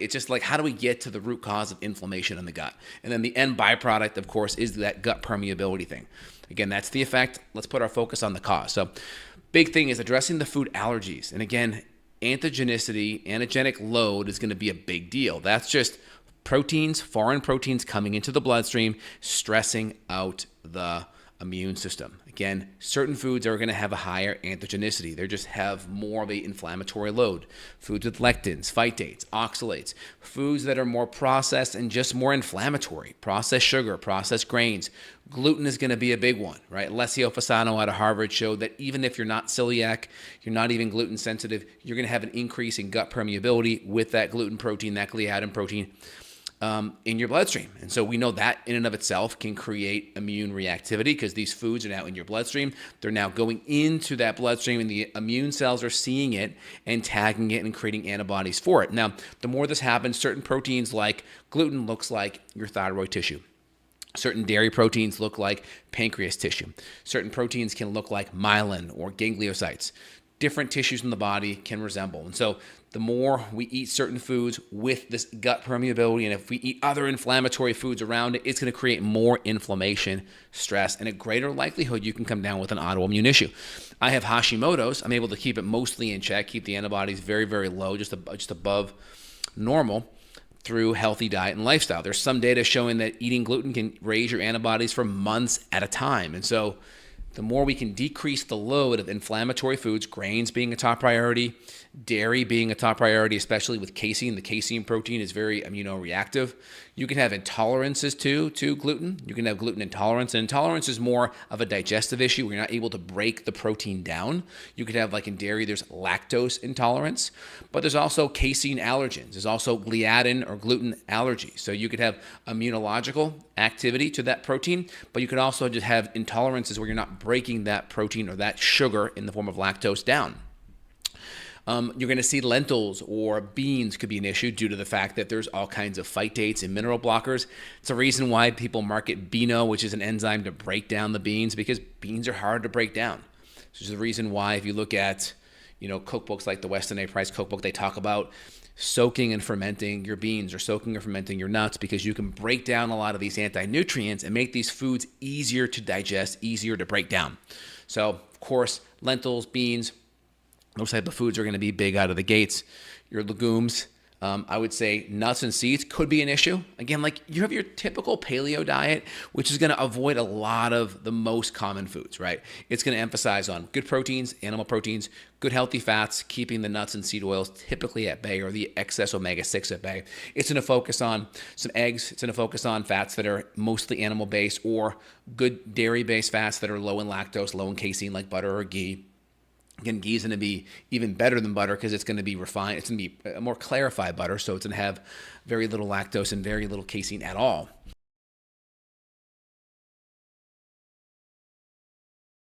It's just like, how do we get to the root cause of inflammation in the gut? And then the end byproduct, of course, is that gut permeability thing. Again, that's the effect. Let's put our focus on the cause. So big thing is addressing the food allergies. And again, antigenicity, antigenic load is going to be a big deal. That's just proteins, foreign proteins coming into the bloodstream, stressing out the immune system. Again, certain foods are going to have a higher antigenicity. They just have more of an inflammatory load. Foods with lectins, phytates, oxalates, foods that are more processed and just more inflammatory. Processed sugar, processed grains. Gluten is going to be a big one, right? Alessio Fasano out of Harvard showed that even if you're not celiac, you're not even gluten sensitive, you're going to have an increase in gut permeability with that gluten protein, that gliadin protein, in your bloodstream. And so we know that in and of itself can create immune reactivity because these foods are now in your bloodstream. They're now going into that bloodstream and the immune cells are seeing it and tagging it and creating antibodies for it. Now, the more this happens, certain proteins like gluten looks like your thyroid tissue. Certain dairy proteins look like pancreas tissue. Certain proteins can look like myelin or gangliocytes. Different tissues in the body can resemble. And so the more we eat certain foods with this gut permeability, and if we eat other inflammatory foods around it, it's going to create more inflammation, stress, and a greater likelihood you can come down with an autoimmune issue. I have Hashimoto's. I'm able to keep it mostly in check, keep the antibodies very, very low, just above normal through healthy diet and lifestyle. There's some data showing that eating gluten can raise your antibodies for months at a time. And so the more we can decrease the load of inflammatory foods, grains being a top priority, dairy being a top priority, especially with casein. The casein protein is very immunoreactive. You can have intolerances to gluten. You can have gluten intolerance. And intolerance is more of a digestive issue where you're not able to break the protein down. You could have, like in dairy, there's lactose intolerance, but there's also casein allergens. There's also gliadin or gluten allergy. So you could have immunological activity to that protein, but you could also just have intolerances where you're not breaking that protein or that sugar in the form of lactose down. You're going to see lentils or beans could be an issue due to the fact that there's all kinds of phytates and mineral blockers. It's a reason why people market Beano, which is an enzyme to break down the beans, because beans are hard to break down. This is the reason why if you look at, cookbooks like the Weston A. Price cookbook, they talk about soaking and fermenting your beans or soaking or fermenting your nuts because you can break down a lot of these anti-nutrients and make these foods easier to digest, easier to break down. So, of course, lentils, beans, those type of foods are going to be big out of the gates. Your legumes, I would say nuts and seeds could be an issue. Again, like you have your typical paleo diet, which is going to avoid a lot of the most common foods, right? It's going to emphasize on good proteins, animal proteins, good healthy fats, keeping the nuts and seed oils typically at bay or the excess omega-6 at bay. It's going to focus on some eggs. It's going to focus on fats that are mostly animal-based or good dairy-based fats that are low in lactose, low in casein like butter or ghee. Again, ghee is going to be even better than butter because it's going to be refined. It's going to be a more clarified butter, so it's going to have very little lactose and very little casein at all.